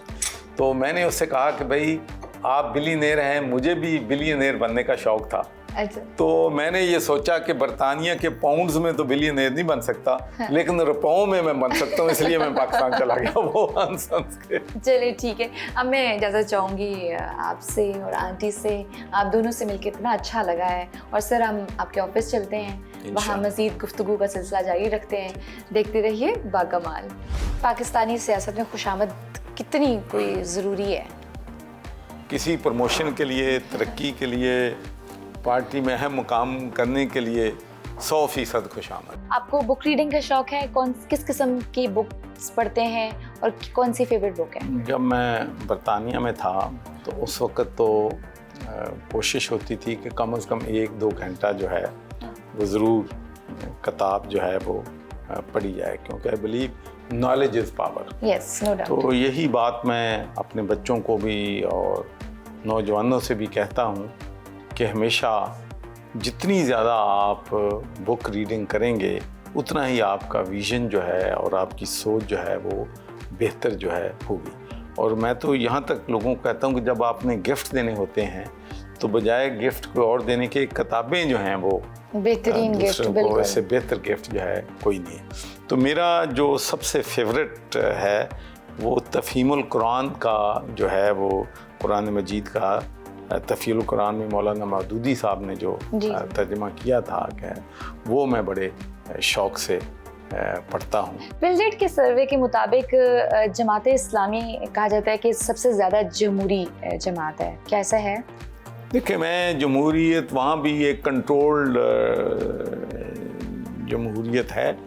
तो मैंने उससे कहा कि भाई आप बिलियनेयर हैं, मुझे भी बिलियनेयर बनने का शौक था। अच्छा। तो मैंने ये सोचा कि बरतानिया के पाउंड्स में तो बिलियनेयर नहीं बन सकता, लेकिन रुपयों में मैं बन सकता हूँ, इसलिए मैं पाकिस्तान चला गया वो हंस के। चलिए ठीक है, अब मैं इजाज़त चाहूँगी आपसे और आंटी से, आप दोनों से मिलकर इतना अच्छा लगा है। और सर हम आपके ऑफिस चलते हैं, वहाँ मज़ीद गुफ्तगू का सिलसिला जारी रखते हैं। देखते रहिए बाकमाल। पाकिस्तानी सियासत में खुशामद कितनी कोई ज़रूरी है? किसी प्रमोशन के लिए, तरक्की के लिए, पार्टी में अहम मुकाम करने के लिए 100% खुशामद। आपको बुक रीडिंग का शौक है? किस किस्म की बुक्स पढ़ते हैं और कौन सी फेवरेट बुक है? जब मैं बरतानिया में था तो उस वक़्त तो कोशिश होती थी कि कम से कम 1-2 घंटा जो है वो ज़रूर किताब जो है वो पढ़ी जाए, क्योंकि I believe knowledge is power. Yes, no doubt. तो यही बात मैं अपने बच्चों को भी और नौजवानों से भी कहता हूँ कि हमेशा जितनी ज़्यादा आप बुक रीडिंग करेंगे उतना ही आपका विज़न जो है और आपकी सोच जो है वो बेहतर जो है होगी। और मैं तो यहाँ तक लोगों को कहता हूँ कि जब आपने गिफ्ट देने होते हैं तो बजाय गिफ्ट को और देने के किताबें जो हैं वो बेहतरीन गिफ्ट, बिल्कुल। ऐसे बेहतर गिफ्ट जो है कोई नहीं है। तो मेरा जो सबसे फेवरेट है वो तफ़हीमुल कुरान का जो है वो कुरान मजीद का तफ़हीमुल कुरान में मौलाना मौदूदी साहब ने जो तर्जुमा किया था कि वो मैं बड़े शौक़ से पढ़ता हूँ। बिलगेट के सर्वे के मुताबिक जमात इस्लामी कहा जाता है कि सबसे ज़्यादा जमहूरी जमात है, क्या ऐसा है? देखिए, मैं जमहूरियत वहाँ भी एक कंट्रोल्ड जमहूरियत है,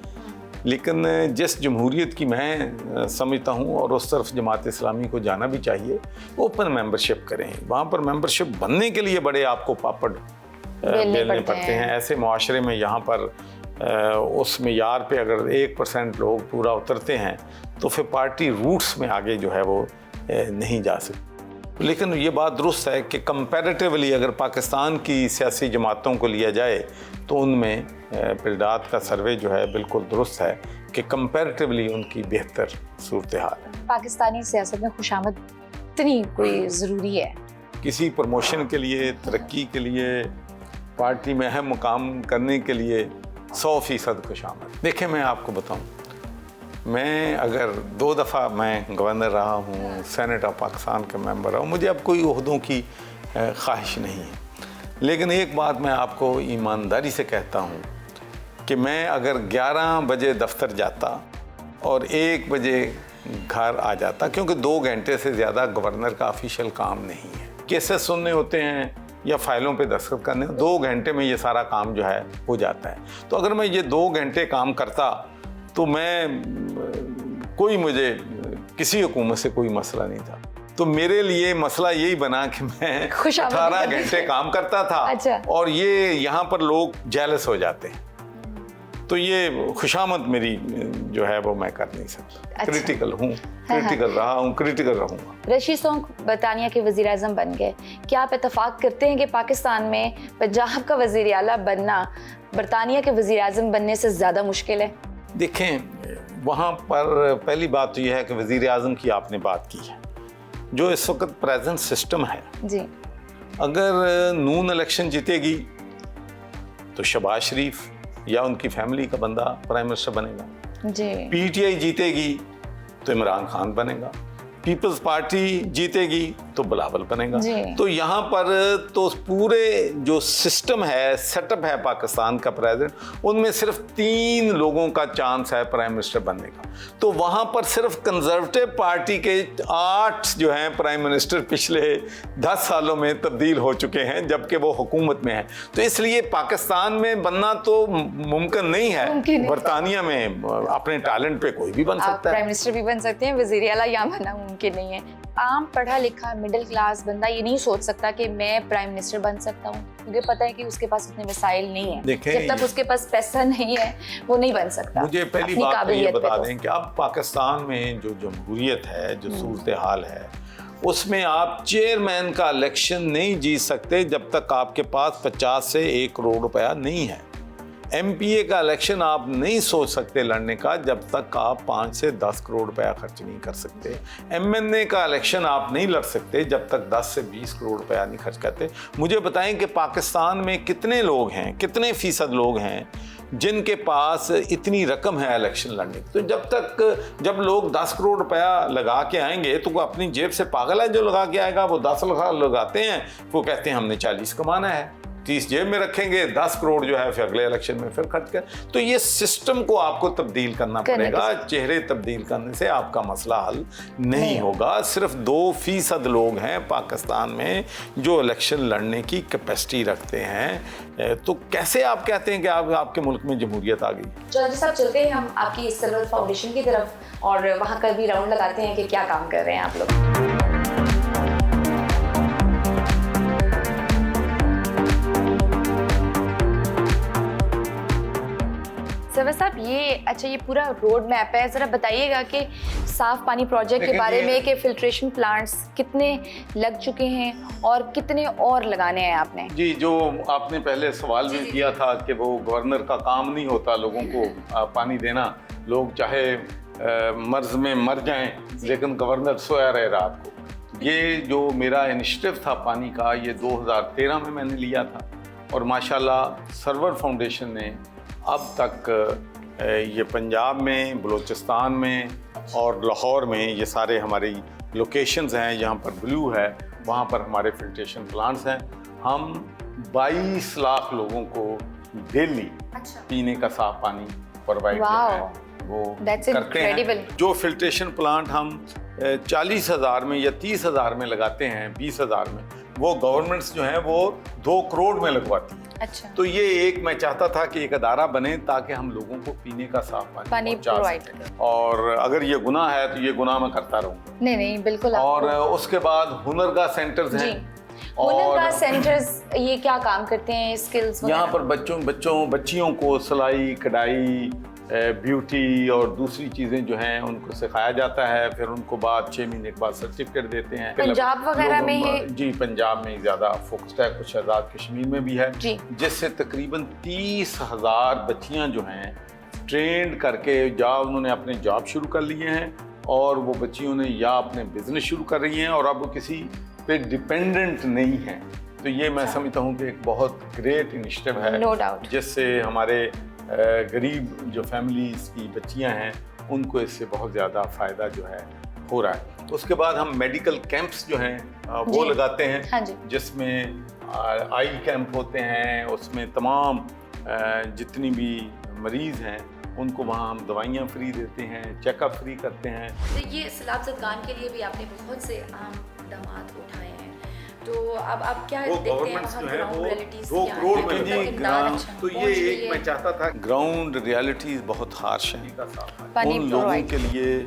लेकिन जिस जमहूरियत की मैं समझता हूँ और उस तरफ जमात इस्लामी को जाना भी चाहिए, ओपन मेंबरशिप करें। वहाँ पर मेंबरशिप बनने के लिए बड़े आपको पापड़ बेलने पड़ते हैं। ऐसे मुआशरे में यहाँ पर उस मेयार पे अगर 1% लोग पूरा उतरते हैं तो फिर पार्टी रूट्स में आगे जो है वो नहीं जा सकती। लेकिन ये बात दुरुस्त है कि कंपैरेटिवली अगर पाकिस्तान की सियासी जमातों को लिया जाए तो उनमें पिलडात का सर्वे जो है बिल्कुल दुरुस्त है कि कंपैरेटिवली उनकी बेहतर सूरत हाल है। पाकिस्तानी सियासत में खुशामद इतनी कोई ज़रूरी है? किसी प्रमोशन के लिए, तरक्की के लिए, पार्टी में अहम मुकाम करने के लिए 100% खुशामद। देखिए, मैं आपको बताऊं, मैं अगर 2 दफ़ा मैं गवर्नर रहा हूँ, सेनेट ऑफ पाकिस्तान का मेंबर रहा हूँ, मुझे अब कोई ओहदों की ख्वाहिश नहीं है। लेकिन एक बात मैं आपको ईमानदारी से कहता हूँ कि मैं अगर 11 बजे दफ्तर जाता और 1 बजे घर आ जाता, क्योंकि 2 घंटे से ज़्यादा गवर्नर का ऑफिशियल काम नहीं है। केसेस सुनने होते हैं या फाइलों पे दस्तखत करने, 2 घंटे में ये सारा काम जो है हो जाता है। तो अगर मैं ये 2 घंटे काम करता तो मुझे किसी हुकूमत से कोई मसला नहीं था। तो मेरे लिए मसला यही बना कि मैं 18 घंटे काम करता था। अच्छा। और ये यहाँ पर लोग जेलस हो जाते हैं। तो ये खुशामद मेरी जो है वो मैं कर नहीं सकता। अच्छा। क्रिटिकल हूँ, क्रिटिकल रहा हूँ, क्रिटिकल रहूँगा। रशीद सोंक बरतानिया के वज़ीर आज़म बन गए, क्या आप इत्तफाक करते हैं कि पाकिस्तान में पंजाब का वज़ीर आला बनना बरतानिया के वज़ीर आज़म बनने से ज़्यादा मुश्किल है? देखें, वहाँ पर पहली बात तो यह है कि वज़ीर आज़म की आपने बात की है, जो इस वक्त प्रेजेंट सिस्टम है जी, अगर नून इलेक्शन जीतेगी तो शहबाज शरीफ या उनकी फैमिली का बंदा प्राइम मिनिस्टर बनेगा जी। पीटीआई जीतेगी तो इमरान खान बनेगा, पीपल्स पार्टी जीतेगी तो बिलावल बनेगा। तो यहाँ पर तो पूरे जो सिस्टम है, सेटअप है पाकिस्तान का प्रेजेंट, उनमें सिर्फ 3 लोगों का चांस है प्राइम मिनिस्टर बनने का। तो वहाँ पर सिर्फ कंजर्वेटिव पार्टी के 8 जो हैं प्राइम मिनिस्टर पिछले 10 सालों में तब्दील हो चुके हैं, जबकि वो हुकूमत में है। तो इसलिए पाकिस्तान में बनना तो मुमकिन नहीं है। बरतानिया में अपने टैलेंट पे कोई भी बन सकता है, प्राइम मिनिस्टर भी बन सकते हैं, वज़ीर आला यहाँ बनना मुमकिन नहीं है। आम पढ़ा लिखा मिडिल क्लास बंदा ये नहीं सोच सकता कि मैं प्राइम मिनिस्टर बन सकता हूँ, मुझे पता है कि उसके पास उतने वसाइल नहीं है। जब तक उसके पास पैसा नहीं है वो नहीं बन सकता। मुझे पहली बात तो ये बता दें कि अब पाकिस्तान में जो जमहूरियत है, जो सूरत हाल है, उसमें आप चेयरमैन का इलेक्शन नहीं जीत सकते जब तक आपके पास 50 से 1 करोड़ रुपया नहीं है। एमपीए का इलेक्शन आप नहीं सोच सकते लड़ने का जब तक आप 5 से 10 करोड़ रुपया खर्च नहीं कर सकते। एमएनए का इलेक्शन आप नहीं लड़ सकते जब तक 10 से 20 करोड़ रुपया नहीं खर्च करते। मुझे बताएं कि पाकिस्तान में कितने लोग हैं, कितने फीसद लोग हैं जिनके पास इतनी रकम है इलेक्शन लड़ने की। तो जब लोग 10 करोड़ रुपया लगा के आएंगे तो वो अपनी जेब से पागल है जो लगा के आएगा। वो 10 लाख लगाते हैं, वो कहते हैं हमने 40 कमाना है। 30 जेब में रखेंगे, 10 करोड़ जो है फिर अगले इलेक्शन में फिर खर्च कर। तो ये सिस्टम को आपको तब्दील करना पड़ेगा। चेहरे तब्दील करने से आपका मसला हल नहीं होगा। सिर्फ 2% लोग हैं पाकिस्तान में जो इलेक्शन लड़ने की कैपेसिटी रखते हैं। तो कैसे आप कहते हैं कि आपके मुल्क में जमहूरियत आ गई? चौधरी साहब, चलते हैं हम आपकी सरवर फाउंडेशन की तरफ और वहाँ का भी राउंड लगाते हैं कि क्या काम कर रहे हैं आप लोग। सरवर साहब, ये पूरा रोड मैप है, ज़रा बताइएगा कि साफ पानी प्रोजेक्ट के बारे में कि फिल्ट्रेशन प्लांट्स कितने लग चुके हैं और कितने और लगाने हैं आपने? जी, जो आपने पहले सवाल भी किया था कि वो गवर्नर का काम नहीं होता लोगों को पानी देना, लोग चाहे मर्ज में मर जाएं लेकिन गवर्नर सोया रहे रात को। ये जो मेरा इनिशिएटिव था पानी का, ये 2013 में मैंने लिया था और माशाल्लाह सरवर फाउंडेशन ने अब तक ये पंजाब में, बलूचिस्तान में और लाहौर में, ये सारे हमारी लोकेशंस हैं। यहाँ पर ब्लू है, वहाँ पर हमारे फिल्ट्रेशन प्लांट्स हैं। हम 22 लाख लोगों को डेली पीने का साफ पानी प्रोवाइड करते हैं, वो करते हैं। जो फिल्ट्रेशन प्लांट हम 40,000 में या 30,000 में लगाते हैं, 20,000 में, वो गवर्नमेंट्स जो हैं वो 2 करोड़ में लगवाती है। अच्छा। तो ये एक मैं चाहता था कि एक अदारा बने ताकि हम लोगों को पीने का साफ पानी प्रोवाइड करें। और अगर ये गुनाह है तो ये गुनाह मैं करता रहूँगा। नहीं बिल्कुल। और उसके बाद हुनरगाह सेंटर्स हैं। हुनरगाह सेंटर्स ये क्या काम करते हैं? स्किल्स यहाँ पर बच्चियों को सिलाई, कढ़ाई, ब्यूटी और दूसरी चीज़ें जो हैं उनको सिखाया जाता है। फिर उनको बाद 6 महीने के बाद सर्टिफिकेट देते हैं। पंजाब वगैरह में है? जी, पंजाब में ज़्यादा फोकस्ड है, कुछ आज़ाद कश्मीर में भी है, जिससे तकरीबन 30,000 बच्चियाँ जो हैं ट्रेंड करके या उन्होंने अपने जॉब शुरू कर लिए हैं और वो बच्चियों ने या अपने बिजनेस शुरू कर रही हैं और अब वो किसी पे डिपेंडेंट नहीं हैं। तो ये मैं समझता हूँ कि एक बहुत ग्रेट इनिशिएटिव है, नो डाउट, जिससे हमारे गरीब जो फैमिलीज़ की बच्चियां हैं उनको इससे बहुत ज़्यादा फ़ायदा जो है हो रहा है। उसके बाद हम मेडिकल कैंप्स जो हैं वो लगाते हैं। हाँ, जिसमें आई कैंप होते हैं, उसमें तमाम जितनी भी मरीज़ हैं उनको वहाँ हम दवाइयाँ फ्री देते हैं, चेकअप फ्री करते हैं। तो ये सैलाब ज़दगान के लिए भी आपने बहुत से अहम इक़दामात उठाए हैं, तो अब आप क्या देखते हैं वहाँ ग्राउंड रियलिटीज़ क्या हैं? तो ये एक मैं चाहता था, ग्राउंड रियलिटीज़ बहुत हार्श हैं उन लोगों के लिए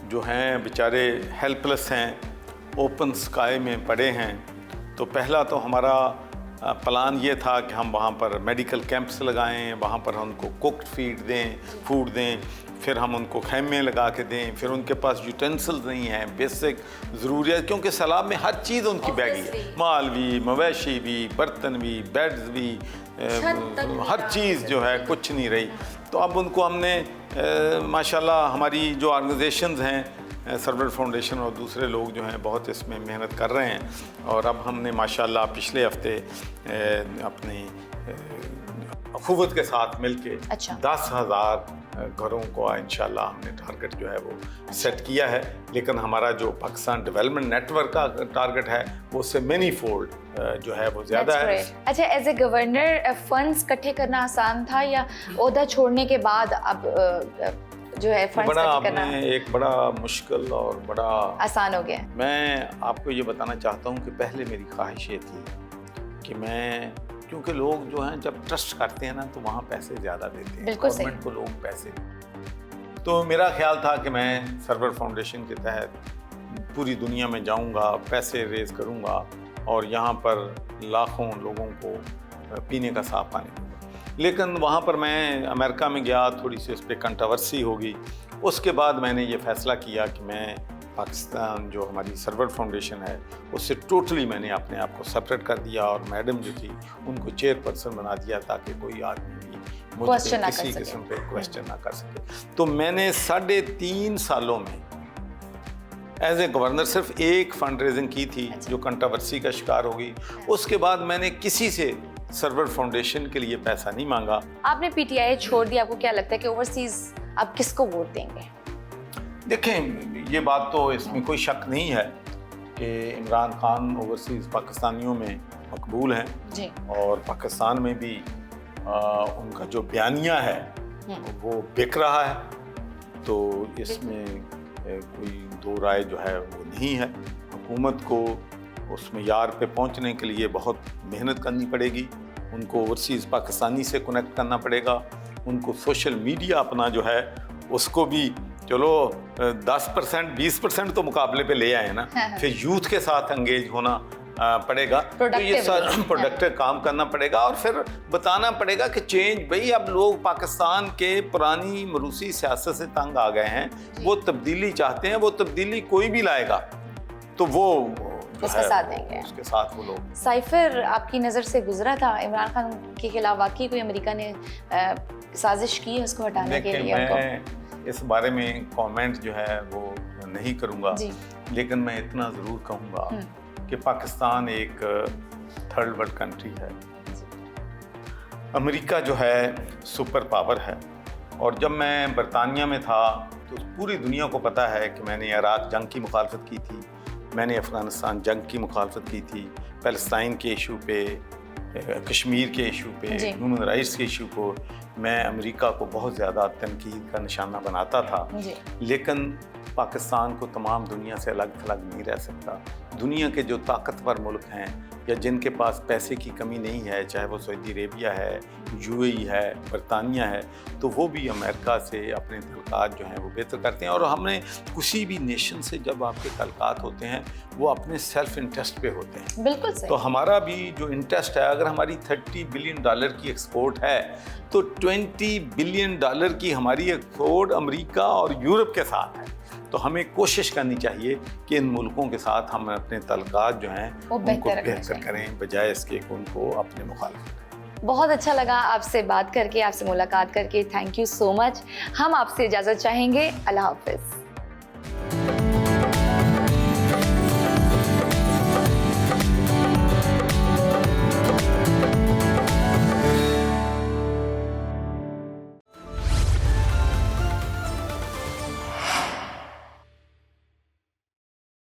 जो हैं बेचारे हेल्पलेस हैं, ओपन स्काई में पड़े हैं। तो पहला तो हमारा प्लान ये था कि हम वहाँ पर मेडिकल कैंप्स लगाएं, वहाँ पर उनको कुक्ड फूड दें, फिर हम उनको खैमे लगा के दें, फिर उनके पास यूटेंसिल्स नहीं हैं, बेसिक ज़रूरियात, क्योंकि सैलाब में हर चीज़ उनकी बैगी है, माल भी, मवेशी भी, बर्तन भी, बेड्स भी, हर चीज़ जो है कुछ नहीं रही। तो अब उनको हमने माशाल्लाह हमारी जो ऑर्गेनाइजेशंस हैं, सरवर फाउंडेशन और दूसरे लोग जो हैं बहुत इसमें मेहनत कर रहे हैं और अब हमने माशाल्लाह पिछले हफ्ते अपनी अखुवत के साथ मिलके 10,000 घरों को इंशाल्लाह हमने टारगेट जो है वो सेट किया है। लेकिन हमारा जो पाकिस्तान डेवलपमेंट नेटवर्क का टारगेट है वो उससे मेनी फोल्ड जो है वो ज़्यादा है। अच्छा, एज ए गवर्नर फंड्स इकट्ठे करना आसान था या ओहदा छोड़ने के बाद अब जो है फंड्स इकट्ठे करना एक बड़ा मुश्किल और बड़ा आसान हो गया? मैं आपको ये बताना चाहता हूँ कि पहले मेरी ख्वाहिश ये थी कि मैं, क्योंकि लोग जो हैं जब ट्रस्ट करते हैं ना तो वहाँ पैसे ज़्यादा देते हैं, गवर्नमेंट को लोग पैसे। तो मेरा ख्याल था कि मैं सरवर फाउंडेशन के तहत पूरी दुनिया में जाऊँगा, पैसे रेज करूँगा और यहाँ पर लाखों लोगों को पीने का साफ पानी दूँगा। लेकिन वहाँ पर मैं अमेरिका में गया, थोड़ी सी उस पर कंट्रोवर्सी होगी। उसके बाद मैंने ये फ़ैसला किया कि मैं पाकिस्तान जो हमारी सरवर फाउंडेशन है उससे टोटली मैंने अपने आप को सेपरेट कर दिया और मैडम जो थी उनको चेयरपर्सन बना दिया ताकि कोई आदमी भी मुझसे किसी किस्म पे क्वेश्चन ना कर सके। तो मैंने 3.5 सालों में एज ए गवर्नर सिर्फ एक फंड रेजिंग की थी जो कंट्रोवर्सी का शिकार होगी। उसके बाद मैंने किसी से सरवर फाउंडेशन के लिए पैसा नहीं मांगा। आपने पीटीआई छोड़ दिया, आपको क्या लगता है कि ओवरसीज आप किसको वोट देंगे? देखें, ये बात तो इसमें कोई शक नहीं है कि इमरान खान ओवरसीज़ पाकिस्तानियों में मकबूल हैं जी। और पाकिस्तान में भी उनका जो बयानिया है वो बिक रहा है, तो इसमें कोई दो राय जो है वो नहीं है। हुकूमत को उस मेयार पे पहुंचने के लिए बहुत मेहनत करनी पड़ेगी, उनको ओवरसीज़ पाकिस्तानी से कनेक्ट करना पड़ेगा, उनको सोशल मीडिया अपना जो है उसको भी चलो 10% 20% तो मुकाबले पे ले आए ना, फिर यूथ के साथ एंगेज होना पड़ेगा, तो ये सारा प्रोडक्टिव काम करना पड़ेगा और फिर बताना पड़ेगा कि चेंज भाई अब लोग पाकिस्तान के पुरानी मरूसी सियासत से तंग आ गए हैं, वो तब्दीली चाहते हैं, वो तब्दीली कोई भी लाएगा तो वो उसके साथ देंगे, उसके साथ वो लोग। साइफर आपकी नज़र से गुजरा था इमरान खान के खिलाफ वाकई कोई अमेरिका ने साजिश की है उसको हटाने के लिए? मैं इस बारे में कमेंट जो है वो नहीं करूँगा, लेकिन मैं इतना ज़रूर कहूँगा कि पाकिस्तान एक थर्ड वर्ल्ड कंट्री है, अमेरिका जो है सुपर पावर है। और जब मैं बरतानिया में था तो पूरी दुनिया को पता है कि मैंने इराक जंग की मुखालफत की थी, मैंने अफ़गानिस्तान जंग की मुखालफत की थी, फ़लस्तीन के इशू पे, कश्मीर के इशू पे, ह्यूमन राइट्स के इशू को मैं अमेरिका को बहुत ज़्यादा तनकीद का निशाना बनाता था, लेकिन पाकिस्तान को तमाम दुनिया से अलग थलग नहीं रह सकता। दुनिया के जो ताकतवर मुल्क हैं या जिनके पास पैसे की कमी नहीं है, चाहे वो सऊदी अरेबिया है, यूएई है, बरतानिया है, तो वो भी अमेरिका से अपने तल्लुकात जो हैं वो बेहतर करते हैं। और हमने किसी भी नेशन से जब आपके तल्लुकात होते हैं वो अपने सेल्फ इंटरेस्ट पे होते हैं। बिल्कुल सही। तो हमारा भी जो इंटरेस्ट है, अगर हमारी $30 बिलियन की एक्सपोर्ट है तो $20 बिलियन की हमारी एक्सपोर्ट अमेरिका और यूरोप के साथ है, तो हमें कोशिश करनी चाहिए कि इन मुल्कों के साथ हम अपने तल्लुकात जो हैं उनको बेहतर करें, बजाय इसके कि उनको अपने मुखालिफ करें। बहुत अच्छा लगा आपसे बात करके, आपसे मुलाकात करके। Thank you so much. हम आपसे इजाज़त चाहेंगे। अल्लाह हाफ़िज़।